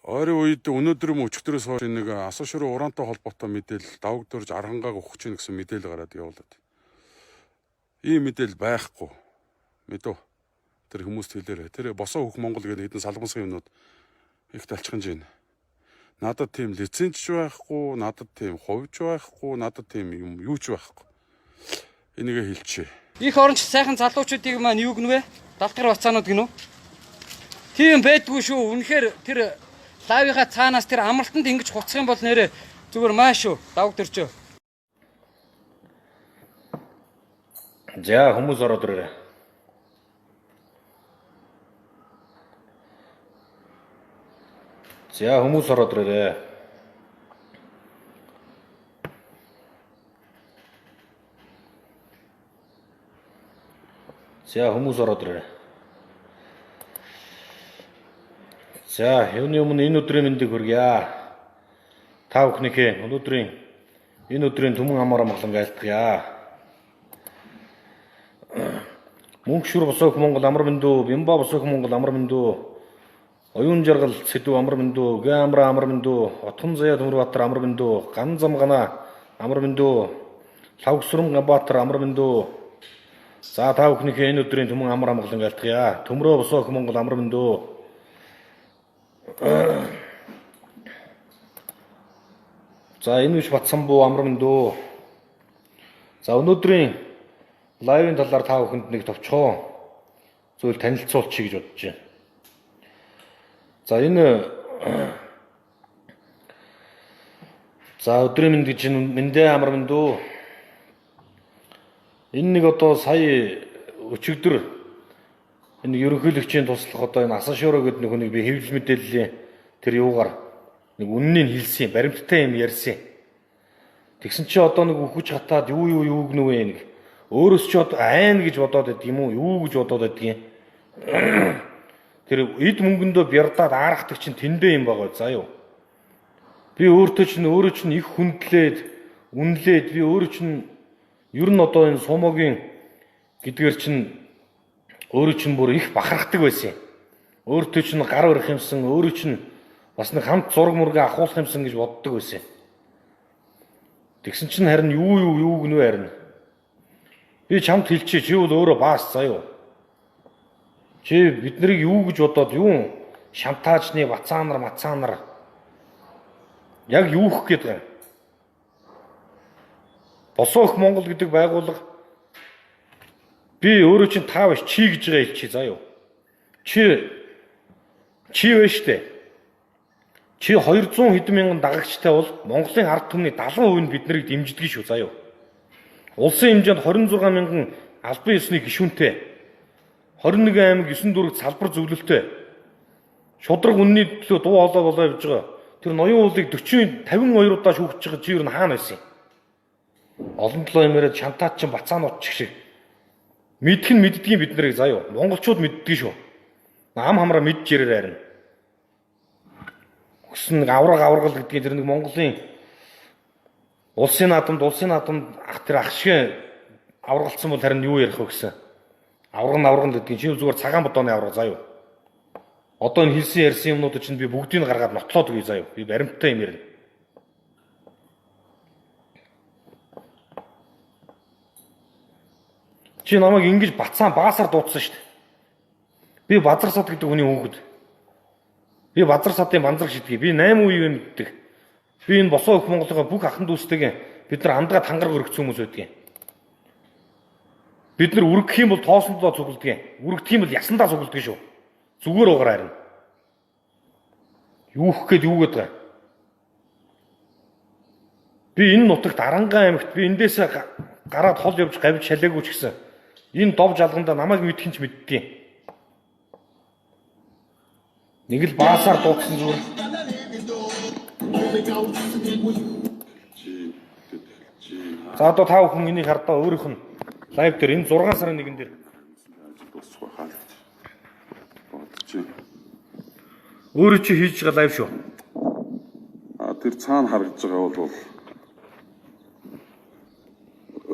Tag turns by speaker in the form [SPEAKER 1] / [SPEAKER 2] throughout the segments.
[SPEAKER 1] Ойрын үед өнөөдөр өчигдөрөөс хойш нэг асуун ширүү ураантай холбоотой мэдээлэл давагдурж архангааг өгөх чинь гэсэн мэдээлэл гараад явуулаад. Ийм мэдээлэл байхгүй. Мэдв. Тэр хүмүүст хэлээрэй. Тэр босоо хөх Монгол гэдэг хэдэн салбансгийн юмнууд их талчханж байна. Надад тийм лицензч байхгүй, надад тийм хувьч байхгүй, надад тийм юм юу ч байхгүй. Энийгээ хэлчихье.
[SPEAKER 2] Их оронч сайхан залуучуудыг маань юу гэнвэ? Далдгар бацаанууд гинөө. Тийм байдгүй шүү. Үнэхээр тэр лавийнхаа цаанаас тэр амралтанд ингэж хуцах юм бол нэрээ зүгээр маш шүү. Давагдэрчөө.
[SPEAKER 3] За хүмүүс ороод ирээ. За хүмүүс ороод ирээ. За хүмүүс ороод ирээ. За юуны өмнө энэ өдрийн мэндийг хүргье. Та бүхнийхээ энэ өдрийн түмэн амаараа маглан айлтгая. Мөнх шүр босоох Монгол амар мэндүү, Бямба босоох Монгол амар мэндүү, оюун жаргал сэдв амар мэндүү, гэ амра амар мэндүү, Отхон заяа Төмөрбаатар амар мэндүү, Ган замгана амар мэндүү, Лавгсүрэн Ганбаатар амар мэндүү. За та бүхнийхээ энэ өдрийн түмэн амаараа маглан айлтгая. Төмрөө босоох Монгол амар мэндүү. За энэ биш Батсанбуу амар мэндүү. За өнөөдрийн лайвын талаар та бүхэнд нэг товчхон зүйл танилцуулчих гэж бодож байна. За энэ өдрийн мэнд гэж мэндэ амар мэндүү. Энэ нэг одоо сая өчигдөр энэ ерөнхийлөгчийн туслах одоо энэ асан шуурэ гэдэг нэг би хэвлэл мэдээллийн тэр юугаар нэг үннийг хэлсэн, баримттай юм ярьсан. Тэгсэн чи одоо нэг үхэж хатаад юу гэнэ нэг өөрөөс ч одоо айн гэж бодоод байдаг юм уу? Юу гэж бодоод байдаг юм? Тэр эд мөнгөндөө бярдаад аарахдаг чинь тэндээ юм байгаа заа юу. Би өөрөө чинь их хүндлээд, үнэлээд би өөрөө чинь ер нь одоо энэ сумогийн гэдгээр чинь өөрөө чинь бүр их бахархдаг байсан. Өөртөө чинь гар өрөх юмсан, өөрөө чинь бас нэг хамт зураг мөргө ахуулах юмсан гэж боддог байсан. Тэгсэн чинь харин юу гэнэ вэ харин. Би чамд хэлчихье, чи бол өөрөө баас заа юу. Чи биднийг юу гэж бодоод юу шантаажны мацаанар яг юу хөх гэдэг юм. Босоох Монгол гэдэг байгууллага би өөрөө чинь таа биш чи гэж байгаа хэлчихье заа юу. Чи вэ штэ. Чи 200 хэдэн мянган дагагчтай бол Монголын ард түмний 70% нь биднийг дэмждэг шүү заа юу. Улсын хэмжээнд 26 мянган албан ёсны гишүүнтэй 21 аймаг 9 дүүрэг салбар зөвлөлттэй шудраг үнний төлөө дуу хоолой болоо явж байгаа. Тэр ноён уулыг 52 удаа шүүгч байгаа чи юу н хаана байсан юм? Олон толоо юмраад шантаад чинь бацаанууд шиг мэдх нь мэддгийн бид нарыг заа юу. Монголчууд мэддгийг шүү. Ам хамраа мэдж ярээр харин. Өсөн нэг аврагал гэдгийг тэр нэг Монголын улсын наадамд тэр ах шиг аврагалцсан бол харин юу ярих вэ гэсэн. Аврагал гэдгийг чи зүгээр цагаан бодооны авраг заа юу. Одоо энэ хэлсэн ярьсан юмнууд чинь би бүгдийг гаргаад нотлоод өгье заа юу. Би баримттай юм ярина. Чи намайг ингэж баасаар дуудсан шүү дээ. Би Базар сад гэдэг хүний хүүхэд. Би Базар садын банзар шидгийг. Би 8 үе юм мэддэг. Би энэ босоо өх Монголын бүх ахын дүүстэйгээ бид нар амдгаа тангараг өргөцсөн хүмүүс байдгийг. Бид нар үргэх юм бол тоосондоо цугладаг. Үргэх юм бол ясандаа цугладаг шүү. Зүгээр угаар харин. Юу хөх гээд юу гэдэг. Би энэ нутагт Арангаан аймагт би эндээс гараад хол явж гавж шалаагүй ч гэсэн энэ дов жалганда намайг мэдхэн ч мэддэг. Нэг л баасаар дуудсан зүгээр. За одоо та бүхэн энийг хардаа өөрийнх нь лайв дээр энэ 6 сарын 1-нд дээр өөрөө чи хийж байгаа лайв шүү.
[SPEAKER 1] Тэр цаана харагдж байгаа бол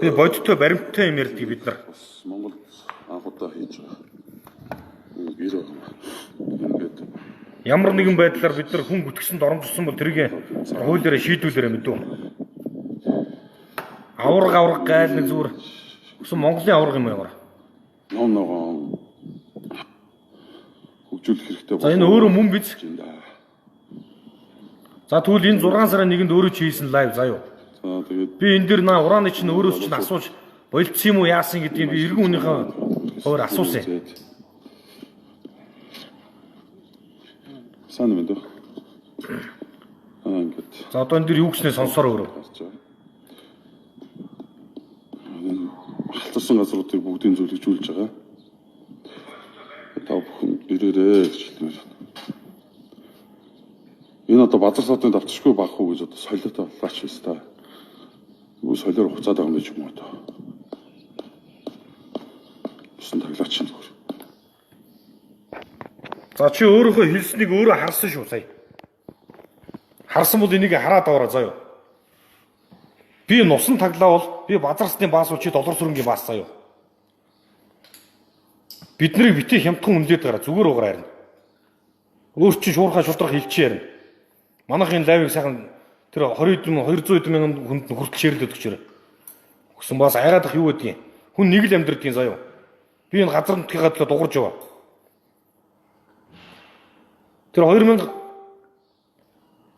[SPEAKER 3] би бодиттой баримттай юм ярьдаг бид нар.
[SPEAKER 1] Монгол анх удаа хийж байгаа.
[SPEAKER 3] Ямар нэгэн байдлаар бид нар хүн гүтгсэнд оромжсон бол тэрийг хуулиараа шийдвүүлээрэ мэдв. Авраг гайл нэг зүгээр өсөн Монголын авраг юм ямар.
[SPEAKER 1] Ном ногоон хөгжүүлэх хэрэгтэй.
[SPEAKER 3] За энэ өөрөө мөн биз? За тэгвэл энэ 6 сарын 1-нд өөрөө ч хийсэн лайв заа юу.
[SPEAKER 1] За тэгээд
[SPEAKER 3] би энэ дэр ураны чинь өөрөөс чинь асууж болцсон юм уу яасан гэдгийг би эргэн үнийхээ хойр асуусан.
[SPEAKER 1] Сайн мэд. Ингээд.
[SPEAKER 3] За одоо энэ дэр юу гэснээ сонсоор өөрөө.
[SPEAKER 1] Халтарсан газруудыг бүгдийг зөвлөжүүлж байгаа. Та бүхэн ирээрээ гэж хэлмээр. Энэ одоо базар содын давтчихгүй баг хуу гэж одоо солиотой боллаач хэвээр. Юу солиор хуцаад байгаа юм биш юм уу одоо. Бусад таглаач юм.
[SPEAKER 3] За чи өөрийнхөө хэлснийг өөрөө харсан шүү сая. Харсан бол энийг хараад аваарай заа юу. Би нусан таглаа бол би базарсны баас чи доллар сүрэнгийн баас заа юу. Биднийг битгий хямдхан үнэлээд гараа зүгээр угаар харна. Өөр чи шуурхаа шудрах хэлчихээ ярина. Манайхын лайвыг сайхан тэр 200 мянган хүнд хүртэл шеэрлээд өгчөөрэй. Өгсөн баас айгаадах юу гэдгийг. Хүн нэг л амьдрдгийн заа юу. Би энэ газар нутгийнхаа төлөө дуурж байгаа. Тэр 2010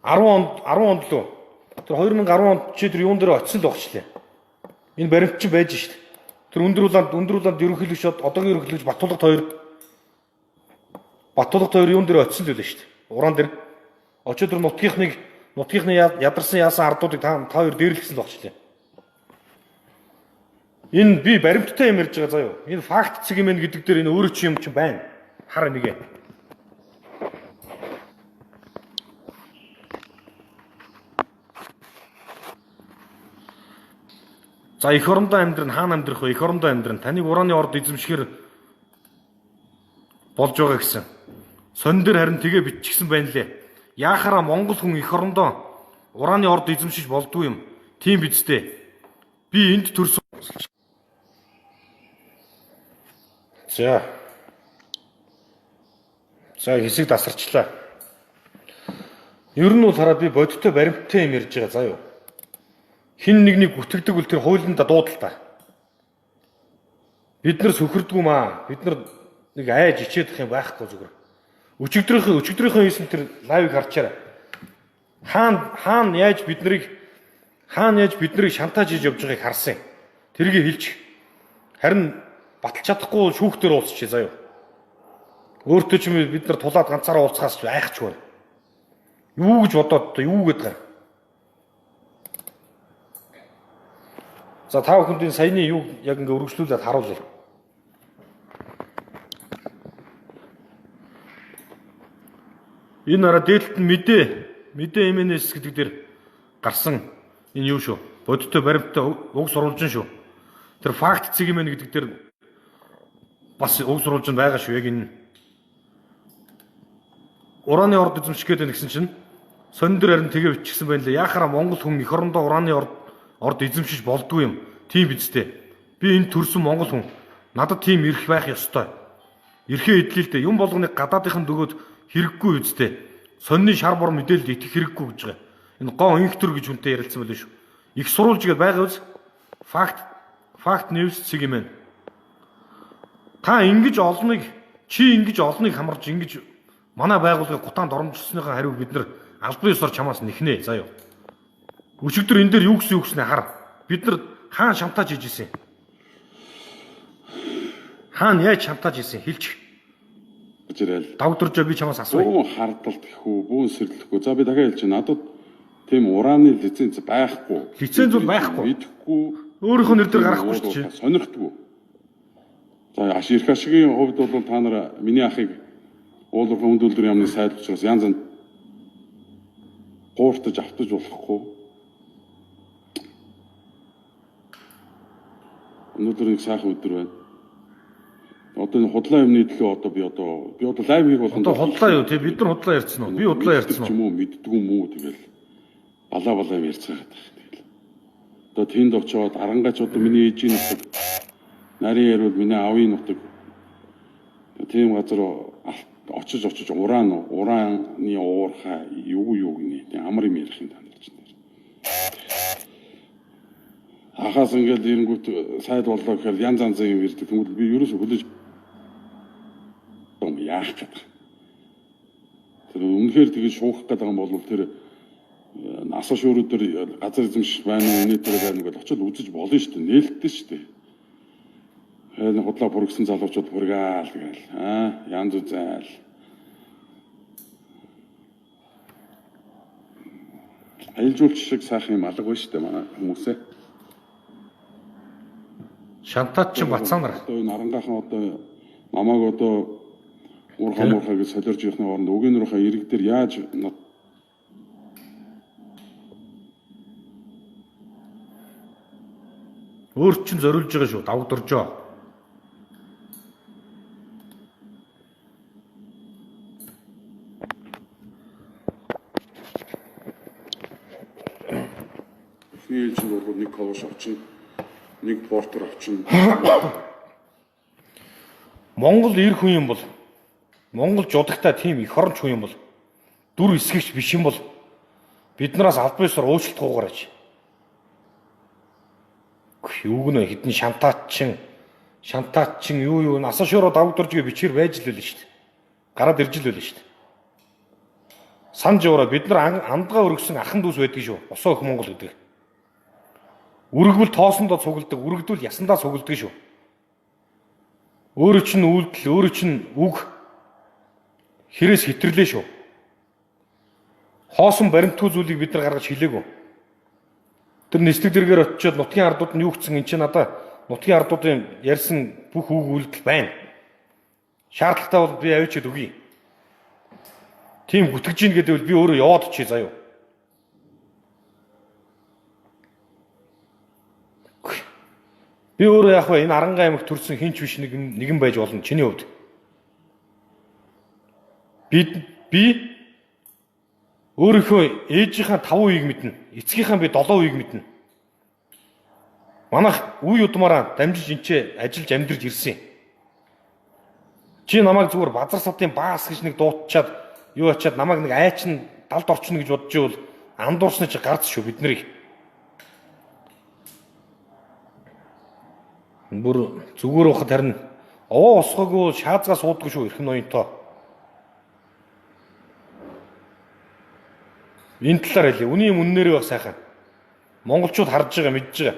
[SPEAKER 3] онд лөө. Тэр 2010 онд чи тэр юун дээр очсон л багчлаа. Энэ баримт чинь байж шít. Тэр өндөр улаанд ерөнхийлөгч одоогийн ерөнхийлөгч Батулгад 2 юун дээр очсон л байлаа шít. Уран дээр очоод тэр нутгийнхны ядарсан яасан ардуудыг та хоёр дээрлэхсэн л багчлаа. Энэ би баримттай юм ярьж байгаа заа юу. Энэ факт цэг юм гэдэг дээр энэ өөрөө чи юм чинь байна. Хар нэгэ. За эх орондоо амьдрын хаана амьдрах вэ? Эх орондоо амьдрын таныг ураны орд эзэмшихэр болж байгаа гэсэн. Сонин дээр харин тэгээ биччихсэн байна лээ. Яахаараа Монгол хүн эх орондоо ураны орд эзэмшиж болдгүй юм. Тийм биз дээ. Би энд төрсөн. За хэсэг тасарчлаа. Ер нь бол хараа би бодиттой баримттай юм ярьж байгаа заа юу. Хин нэгнийг гүтгдэг бол тэр хуулиндаа дуудал та. Бид нар сөхөрдгүү маа. Бид нар нэг айж ичээдэх юм байхгүй зүгээр. Өчигдрийнхөө хийсэн тэр лайвыг харчаарай. Хаана яаж биднийг шантааж хийж явж байгааг харсан. Тэргийг хэлчих. Харин баталж чадахгүй шүүхтэр уулзчих заа юу. Өөртөө ч юм бид нар тулаад ганцаараа уулзахаас ч айхч байна. Юу гэж бодоод юу гэдэг юм. За та бүхэнд саяны юу яг ингээ өргөжлүүлээд харуулъя. Энэ араа дээлт нь мэдээ MNS гэдэг дээр гарсан энэ юу шүү. Бодиттой баримттай уг сурвалжин шүү. Тэр факт цэг юм гэдэг дээр бас уг сурвалжин байгаа шүү. Яг энэ ураны орд эзэмших гэдэг нэгсэн чинь сонин дээр харин тэгээ бичсэн байна лээ. Яахаараа Монгол хүн эх орондоо ураны орд эзэмшиж болдгүй юм. Тийм биз дээ. Би энэ төрсөн монгол хүн. Надад тийм эрх байх ёстой. Эрхээ эдлэлтэй юм болгоныг гадаадынхан дөгөөд хэрэггүй үсттэй. Сонины шар бор мэдээлэлд итгэх хэрэггүй гэж байгаа. Энэ гоо инхтөр гэж хүнтэй ярилцсан байл шүү. Их сурвалж гээд байгаа үз. Факт news цэг юм байна. Та ингэж олныг хамарж ингэж манай байгууллагыг гутаанд оромжсныхаа хариуг бид нар албан ёсоор чамаас нэхнэ заа юу. Өчигдөр энэ дээр юу гэснээ хар. Бид нар хаана шантааж хийж исэн? Хаана яаж шантааж исэн хэлчих.
[SPEAKER 1] Жирэл.
[SPEAKER 3] Давдрж би чамаас асууя.
[SPEAKER 1] Бүүн хардталт гэхүү, бүүн сэрлэхгүй. За би дахиад хэлж байна. Надад тийм ураны лиценз байхгүй.
[SPEAKER 3] Лиценз бол байхгүй.
[SPEAKER 1] Мэдхгүй.
[SPEAKER 3] Өөрийнхөө нэр дээр гарахгүй шүү дээ.
[SPEAKER 1] Сонирхдгүй. За ирэх ашигын хувьд бол та нар миний ахыг уулуурхан өндөлдөр ямны сайд учраас янз янз гууртаж автаж болохгүй. Өнөөдөр нэг сайхан өдөр байна. Одоо энэ худлаа юмны төлөө би одоо лайв хийх болгонд
[SPEAKER 3] одоо худлаа юу тий бид нар худлаа ярьсан уу? Би худлаа ярьсан уу?
[SPEAKER 1] Юм уу мэддгүй юм уу тэгэл балаа ярьцгаагаад байна. Тэгэл. Одоо тэнд очиод арангаач одоо миний ээжийн нутаг нарийн ярил миний аавын нутаг тийм газар очиж урааны уурхай юу гинэ. Тэг амар юм ярих юм танарч нэр. Ахаас ингээд ирэнгүүт сайд боллоо гэхээр янз юм ирдэг. Тэгмэл би ерөөсө хүлээж яах гэдэг. Тэр үнэхээр тэгж шуух гэдэг юм бол тэр асаа шүүрүүдээр газар эзэмших байна уу, өнөөдөр байна гэж очиод үзэж болно шүү дээ. Нээлттэй шүү дээ. Энэ худлаа бүргсэн залуучууд бүргээл тэгэл янз үзэл. Аялжуулч шиг сайхан юм алга байна шүү дээ манай хүмүүсээ.
[SPEAKER 3] Шантаач бацаанаар.
[SPEAKER 1] Одоо энэ арангаахан одоо намайг одоо уурхаа гэж солиорж явахны оронд өгөөнөрийнхөө ирэг дээр яаж
[SPEAKER 3] Өөр чинь зориулж байгаа шүү. Давгдоржоо.
[SPEAKER 1] Фийч бол нэг колош авчин, нэг портер авчин.
[SPEAKER 3] Монгол эр хүн юм бол Монгол жудагтай тийм их оронч хүн юм бол дүр эсгэгч биш юм бол биднээс аль биесээр уучлалт гуугарч. Юу гэнэ хитэн шантаачин юу насаа шороо давгдоржгүй бичээр байж л байлаа шүү дээ. Гараад ирж л байлаа шүү дээ. Санж яваа бид нар амдгаа өргөсөн ахан дүүс байдаг шүү. Босоо их Монгол гэдэг. Үргэлбэл тоосондоо цугладаг, үргэлдвэл ясандаа цугладаг шүү. Өөрөө чинь үйлдэл, өөрөө чинь үг хэрээс хитэрлээ шүү. Хоосон баримтгүй зүйлийг бид нар гаргаж хэлээгүй. Тэр нэстэг дэргээр очиод нутгийн ардууд нь юу гэсэн эн чинь надаа нутгийн ардуудын ярьсан бүх үг үйлдэл байна. Шаардлагатай бол би авчиад өгье. Тийм гүтгэж ийн гэдэг би өөрөө яваад очие заяа. Би өөрөө яг энэ Арангаа аймагт төрсэн хинч биш нэгэн байж болно чиний хувьд. Би өөрийнхөө ээжийнхаа 5 үеийг мэднэ. Эцгийнхаа би 7 үеийг мэднэ. Манайх үе удмаараа дамжиж энчээ ажиллаж амьдарч ирсэн. Чи намайг зүгээр базар савдын баас гэж нэг дуутчаад юу ачаад намайг нэг айчин далд орчихно гэж бодож ивэл андуурсны чи гарц шүү бид нарыг. Бүр зүгээр ухад харин овоо усгаагүй шаазгаа суудгүй шүү эрхэн ноёнтоо. Энэ талаар хэлье. Үний юм үннээрээ байх сайхан. Монголчууд харж байгаа мэдж байгаа.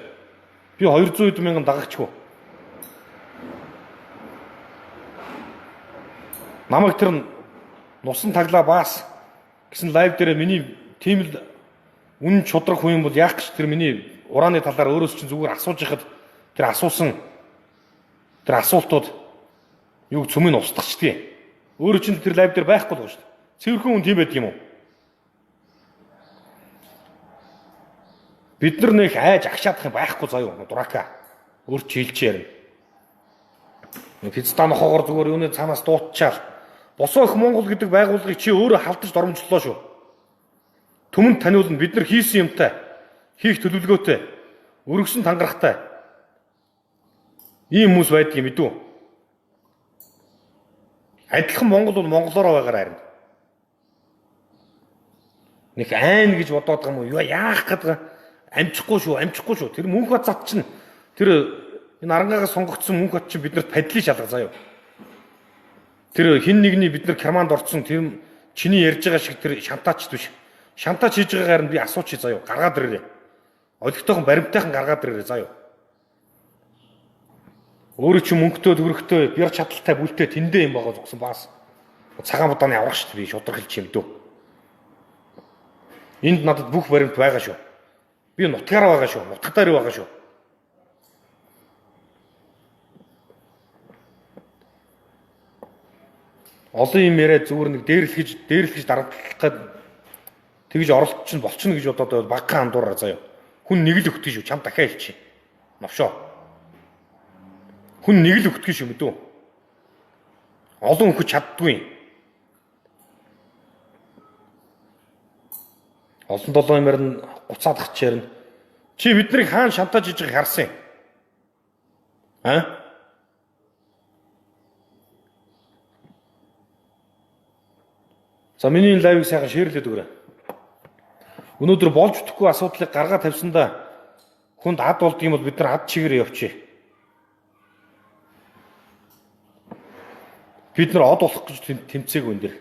[SPEAKER 3] Би 200 мянган дагагчгүй. Намайг тэр нусан таглаа баас гэсэн лайв дээр миний тийм л үнэн чудраг хүн юм бол яах гэж тэр миний урааны талаар өөрөөс чинь зүгээр асууж яхад тэр асуусан тэр асуултууд юу цөмийг устгачдгийг. Өөрөө чинь тэр лайв дээр байхгүй л шүү дээ. Цэвэрхэн хүн тийм байдаг юм уу? Бид нар нэг айж агшаадах юм байхгүй заяа дурака. Өөр чи хэлчихээр. Пиццаа нохоогоор зүгээр юуны цаанаас дуутчаал. Босоо их Монгол гэдэг байгууллагыг чи өөрөө халдаж доромжлоо шүү. Түмэнд таниулна бид нар хийсэн юмтай, хийх төлөвлөгөөтэй, өргөсөн тангарахтай. Ийм хүмүүс байдаг юм мэдүү. Адилхан Монгол бол монголоороо байгаараа харин. Нэг айн гэж бодоод байгаа юм уу? Яах гэдэг амжихгүй шүү. Тэр мөнх бат зат чинь тэр энэ арангаагаас сонгогдсон мөнх бат чинь биднэрт падлыг шалгах заяа. Тэр хин нэгний бид нар карманд орцсон тэр чиний ярьж байгаа шиг тэр шантаач биш. Шантаач хийж байгаагаар нь би асуучих заяа. Гаргаад ирээрээ. Олигтойхон баримтайхан гаргаад ирээрээ заяа. Өөрөө чи мөнгөтэй төгрөгтэй бяр чадaltaй бүлтэй тэндээ юм байгаа зогсон баас. Цагаан будааны аврах шүү дээ би шудраг хэлчих юм дөө. Энд надад бүх баримт байгаа шүү. Би нутгаараа байгаа шүү. Нутгатаар байгаа шүү. Олон юм яриад зүгээр нэг дээрлэхэж дарамтлах гээд тэгж оролт чинь болчихно гэж бодоод багхан андуураа заяа. Хүн нэг л өгдөг шүү. Чам дахиад хэлчих. Новшоо. Хүн нэг л өгдөг шүү мэдүү. Олон өгч чаддгүй. Олон 7 юмар нь гуцаад хачаар нь чи биднийг хаана шантааж иж байгааг харсан юм. За миний энэ лайвыг сайхан шеэрлээд өгөрэй. Өнөөдөр болж өгөхгүй асуудлыг гаргаа тавьсандаа хүнд ад болдгийм бол бид нар ад чигээр явчих. Бид нар од болох гэж тэмцээг энэ дэр.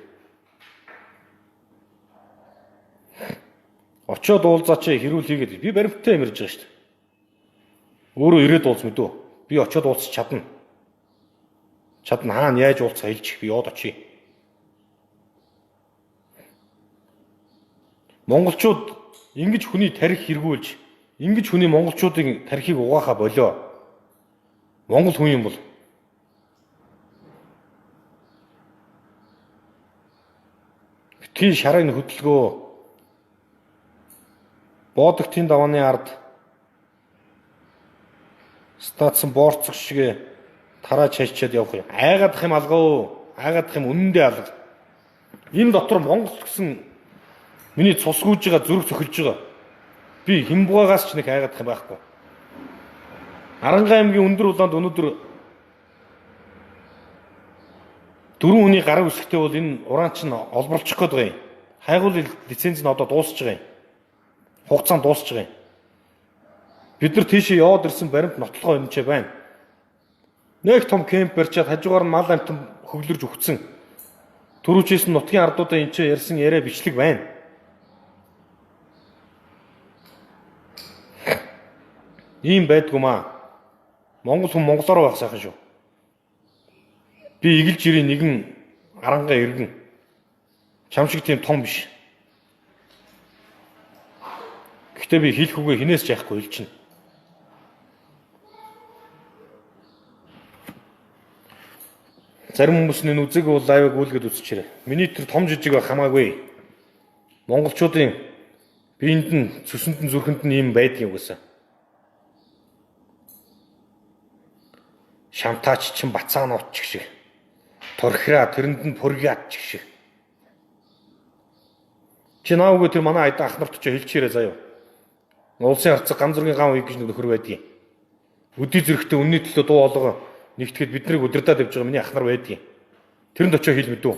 [SPEAKER 3] Очоод уулзаач хэрүүлээгээд би баримттай юм ярьж байгаа шүү дээ. Өөрөө ирээд уулз мэдүү. Би очоод уулзах чадна. Чадна хаана яаж уулзах хэлчих би яваад очие. Монголчууд ингэж хүний тарих хэрэгүүлж, ингэж хүний монголчуудын тарихыг угаахаа болоо. Монгол хүн юм бол битгий шарын хөдөлгөө боодогтын давааны ард статсан боорцох шиг тарааж хайчаад явах юм. Айгаадах юм алгаа. Айгаадах юм үнэндээ алга. Энэ дотор Монгол гэсэн миний цус гүйж байгаа зүрх цохилж байгаа. Би Хэмбугаагаас ч нэг айгаадах юм байхгүй. Арангаа аймгийн өндөр улаанд өнөөдөр 4 хүний гар үсгтэй бол энэ уран чинь олборлчих гээд байгаа юм. Хайгуул лиценз нь одоо дуусч байгаа юм. Хугацаанд дуусч байгаа юм. Бид нар тийшээ яваад ирсэн баримт нотлохоо өнчээ байна. Нэг том кемп барьчаад хажуугаар нь мал амтан хөглөрж өгцөн. Төрүүчээс нь нутгийн ардуудаа энэ ч ярьсан яриа бичлэг байна. Ийм байдгүй маа. Монгол хүн монголоор байх сайхан шүү. Би игэлж ирийн нэгэн арангаа иргэн. Чам шиг тийм том биш. Гэхдээ би хэлэх үгээ хинээс ч яахгүй хэлчихнэ. Зарим хүмүүс энэ үзэг бол лайвыг үлгээд үзчихэрэй. Миний тэр том жижиг байх хамаагүй. Монголчуудын биеинд нь цөсөнд нь зүрхэнд нь ийм байдгийн угаасаа. Шамтаач чин бацаанууд ч шиг. Торхираа тэрэнд нь пургиад ч шиг. Чи наагүй тэр манай ах нарт ч хэлчихээрэй заяа. Улсын харцаг гам зургийн гам үеиг гэж нөхөр байдгийн. Өдий зэрэгтэй үнний төлөө дуу хоолой нэгтгэхэд бид нарыг удирдаад явж байгаа миний ах нар байдгийн. Тэрэнд очиж хэл мэдүү.